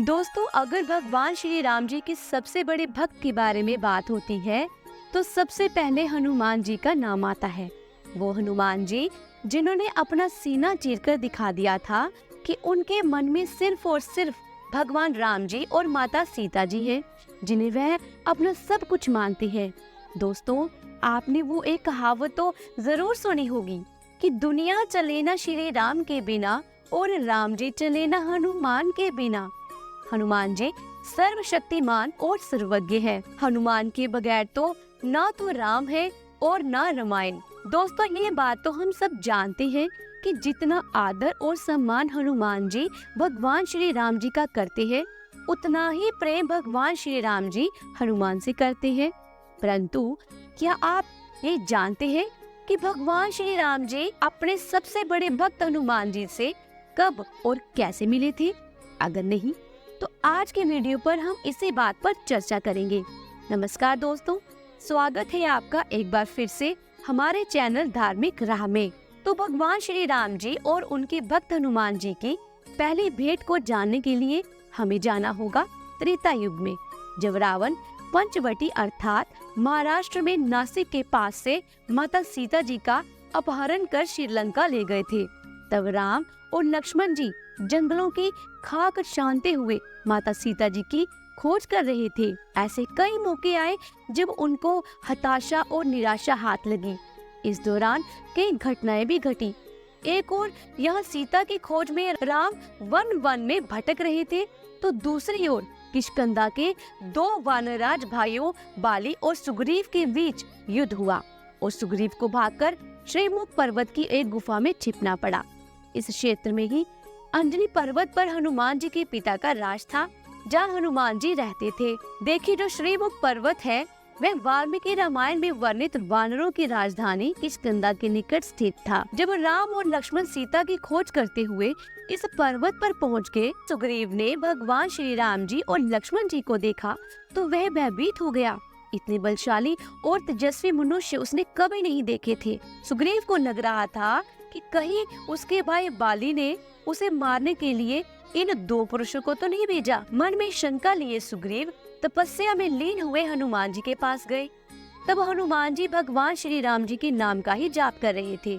दोस्तों, अगर भगवान श्री राम जी के सबसे बड़े भक्त के बारे में बात होती है तो सबसे पहले हनुमान जी का नाम आता है। वो हनुमान जी जिन्होंने अपना सीना चीरकर दिखा दिया था कि उनके मन में सिर्फ और सिर्फ भगवान राम जी और माता सीता जी हैं, जिन्हें वह अपना सब कुछ मानती है। दोस्तों, आपने वो एक कहावत तो जरूर सुनी होगी कि दुनिया चले ना श्री राम के बिना और राम जी चले ना हनुमान के बिना। हनुमान जी सर्वशक्तिमान और सर्वज्ञ है। हनुमान के बगैर तो ना तो राम है और ना रामायण। दोस्तों, ये बात तो हम सब जानते हैं कि जितना आदर और सम्मान हनुमान जी भगवान श्री राम जी का करते हैं, उतना ही प्रेम भगवान श्री राम जी हनुमान से करते हैं। परंतु क्या आप ये जानते हैं कि भगवान श्री राम जी अपने सबसे बड़े भक्त हनुमान जी से कब और कैसे मिले थे? अगर नहीं तो आज के वीडियो पर हम इसी बात पर चर्चा करेंगे। नमस्कार दोस्तों, स्वागत है आपका एक बार फिर से हमारे चैनल धार्मिक राह में। तो भगवान श्री राम जी और उनके भक्त हनुमान जी की पहली भेंट को जानने के लिए हमें जाना होगा त्रेता युग में, जब रावण पंचवटी अर्थात महाराष्ट्र में नासिक के पास से माता सीता जी का अपहरण कर श्रीलंका ले गए थे। तब राम और लक्ष्मण जी जंगलों की खाक छानते हुए माता सीता जी की खोज कर रहे थे। ऐसे कई मौके आए जब उनको हताशा और निराशा हाथ लगी। इस दौरान कई घटनाएं भी घटी। एक और यहाँ सीता की खोज में राम वन वन में भटक रहे थे, तो दूसरी ओर किष्किंधा के दो वानराज भाइयों बाली और सुग्रीव के बीच युद्ध हुआ और सुग्रीव को भागकर श्रीमुख पर्वत की एक गुफा में छिपना पड़ा। इस क्षेत्र में ही अंजनी पर्वत पर हनुमान जी के पिता का राज था, जहाँ हनुमान जी रहते थे। देखिए, जो श्रीमुख पर्वत है वह वाल्मीकि रामायण में वर्णित वानरों की राजधानी किष्किंधा के निकट स्थित था। जब राम और लक्ष्मण सीता की खोज करते हुए इस पर्वत पर पहुँच गए, सुग्रीव ने भगवान श्री राम जी और लक्ष्मण जी को देखा तो वह भयभीत हो गया। इतने बलशाली और तेजस्वी मनुष्य उसने कभी नहीं देखे थे। सुग्रीव को लग रहा था कि कहीं उसके भाई बाली ने उसे मारने के लिए इन दो पुरुषों को तो नहीं भेजा। मन में शंका लिए सुग्रीव तपस्या में लीन हुए हनुमान जी के पास गए। तब हनुमान जी भगवान श्री राम जी के नाम का ही जाप कर रहे थे।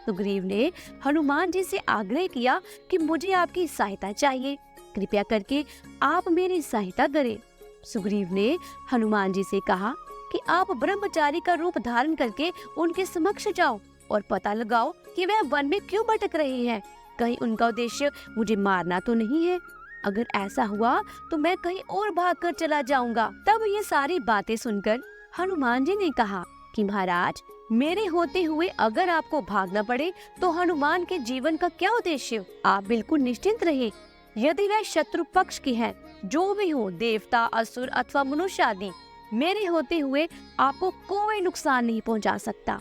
सुग्रीव ने हनुमान जी से आग्रह किया कि मुझे आपकी सहायता चाहिए, कृपया करके आप मेरी सहायता करें। सुग्रीव ने हनुमान जी से कहा कि आप ब्रह्मचारी का रूप धारण करके उनके समक्ष जाओ और पता लगाओ कि वह वन में क्यों भटक रहे हैं। कहीं उनका उद्देश्य मुझे मारना तो नहीं है। अगर ऐसा हुआ तो मैं कहीं और भागकर चला जाऊंगा। तब ये सारी बातें सुनकर हनुमान जी ने कहा कि महाराज, मेरे होते हुए अगर आपको भागना पड़े तो हनुमान के जीवन का क्या उद्देश्य? आप बिल्कुल निश्चिंत रहे। यदि वह शत्रु पक्ष की है, जो भी हो, देवता, असुर अथवा मनुष्य आदि, मेरे होते हुए आपको कोई नुकसान नहीं पहुंचा सकता।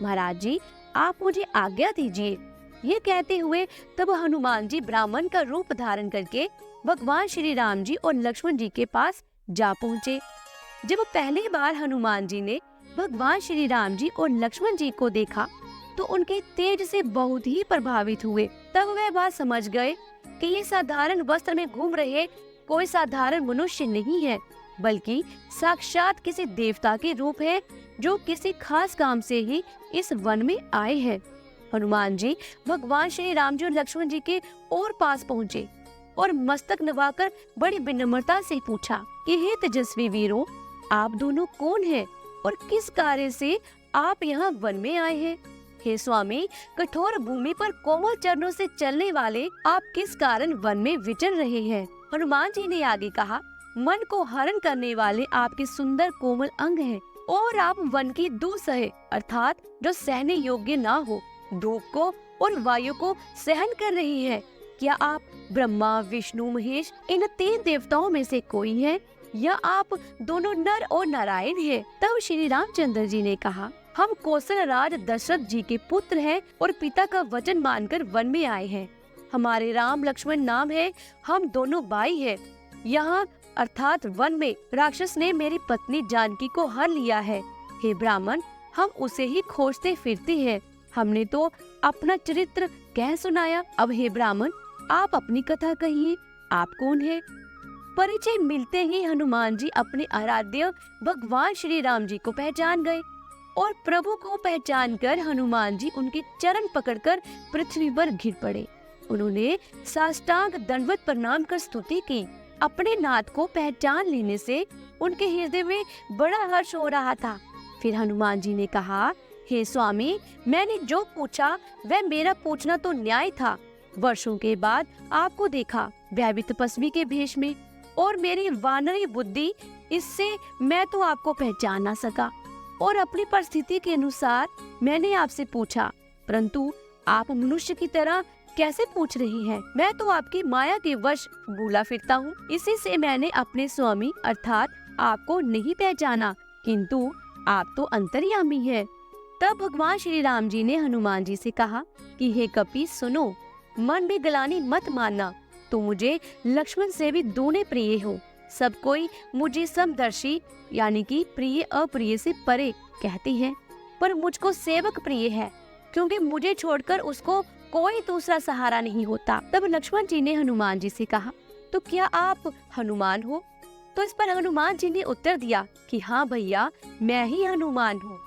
महाराज जी, आप मुझे आज्ञा दीजिए। ये कहते हुए तब हनुमान जी ब्राह्मण का रूप धारण करके भगवान श्री राम जी और लक्ष्मण जी के पास जा पहुँचे। जब पहली बार हनुमान जी ने भगवान श्री राम जी और लक्ष्मण जी को देखा तो उनके तेज से बहुत ही प्रभावित हुए। तब वह बात समझ गए कि ये साधारण वस्त्र में घूम रहे कोई साधारण मनुष्य नहीं है, बल्कि साक्षात किसी देवता के रूप है, जो किसी खास काम से ही इस वन में आए हैं। हनुमान जी भगवान श्री राम जी और लक्ष्मण जी के और पास पहुँचे और मस्तक नवाकर बड़ी विनम्रता से पूछा कि हे तेजस्वी वीरों, आप दोनों कौन हैं और किस कार्य से आप यहाँ वन में आए हैं? हे स्वामी, कठोर भूमि पर कोमल चरणों से चलने वाले आप किस कारण वन में विचर रहे हैं? हनुमान जी ने आगे कहा, मन को हरण करने वाले आपके सुंदर कोमल अंग हैं और आप वन की दुस्सह अर्थात जो सहने योग्य ना हो, धूप को और वायु को सहन कर रही है। क्या आप ब्रह्मा, विष्णु, महेश इन तीन देवताओं में से कोई हैं, या आप दोनों नर और नारायण हैं? तब श्री रामचंद्र जी ने कहा, हम कौशल राज दशरथ जी के पुत्र हैं और पिता का वचन मानकर वन में आए हैं। हमारे राम लक्ष्मण नाम है, हम दोनों भाई हैं। यहाँ अर्थात वन में राक्षस ने मेरी पत्नी जानकी को हर लिया है। हे ब्राह्मण, हम उसे ही खोजते फिरते हैं। हमने तो अपना चरित्र कह सुनाया। अब हे ब्राह्मण, आप अपनी कथा कहिए, आप कौन है? परिचय मिलते ही हनुमान जी अपने आराध्य भगवान श्री राम जी को पहचान गए और प्रभु को पहचान कर हनुमान जी उनके चरण पकड़कर पृथ्वी पर गिर पड़े। उन्होंने साष्टांग दंडवत प्रणाम कर स्तुति की। अपने नाथ को पहचान लेने से उनके हृदय में बड़ा हर्ष हो रहा था। फिर हनुमान जी ने कहा, हे स्वामी, मैंने जो पूछा वह मेरा पूछना तो न्याय था। वर्षों के बाद आपको देखा, वह भी तपस्वी के भेष में, और मेरी वानरी बुद्धि, इससे मैं तो आपको पहचान ना सका और अपनी परिस्थिति के अनुसार मैंने आपसे पूछा, परंतु आप मनुष्य की तरह कैसे पूछ रही हैं? मैं तो आपकी माया के वश भूला फिरता हूँ। इसी से मैंने अपने स्वामी अर्थात आपको नहीं पहचाना, किंतु आप तो अंतर्यामी हैं। तब भगवान श्री राम जी ने हनुमान जी से कहा कि हे कपि सुनो, मन में गलानी मत मानना। तो मुझे लक्ष्मण से भी दूने प्रिय हो। सब कोई मुझे समदर्शी यानी कि प्रिय अप्रिय से परे कहती है, पर मुझको सेवक प्रिय है, क्योंकि मुझे छोड़कर उसको कोई दूसरा सहारा नहीं होता। तब लक्ष्मण जी ने हनुमान जी से कहा, तो क्या आप हनुमान हो? तो इस पर हनुमान जी ने उत्तर दिया कि हाँ भैया, मैं ही हनुमान हूँ।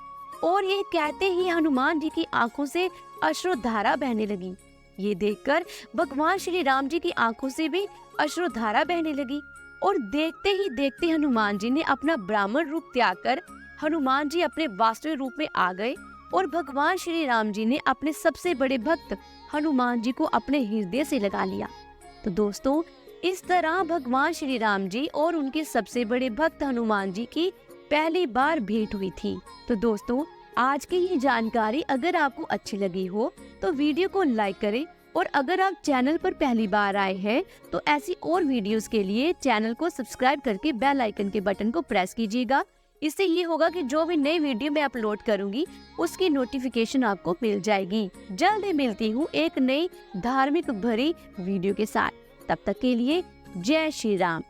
और ये कहते ही हनुमान जी की आंखों से अश्रुधारा बहने लगी। ये देखकर भगवान श्री राम जी की आंखों से भी अश्रुधारा बहने लगी और देखते ही देखते हनुमान जी ने अपना ब्राह्मण रूप त्याग कर हनुमान जी अपने वास्तविक रूप में आ गए और भगवान श्री राम जी ने अपने सबसे बड़े भक्त हनुमान जी को अपने हृदय से लगा लिया। तो दोस्तों, इस तरह भगवान श्री राम जी और उनके सबसे बड़े भक्त हनुमान जी की पहली बार भेंट हुई थी। तो दोस्तों, आज की ये जानकारी अगर आपको अच्छी लगी हो तो वीडियो को लाइक करें, और अगर आप चैनल पर पहली बार आए हैं तो ऐसी और वीडियोस के लिए चैनल को सब्सक्राइब करके बेल आइकन के बटन को प्रेस कीजिएगा। इससे ये होगा कि जो भी नई वीडियो मैं अपलोड करूंगी उसकी नोटिफिकेशन आपको मिल जाएगी। जल्द ही मिलती हूँ एक नई धार्मिक भरी वीडियो के साथ। तब तक के लिए जय श्री राम।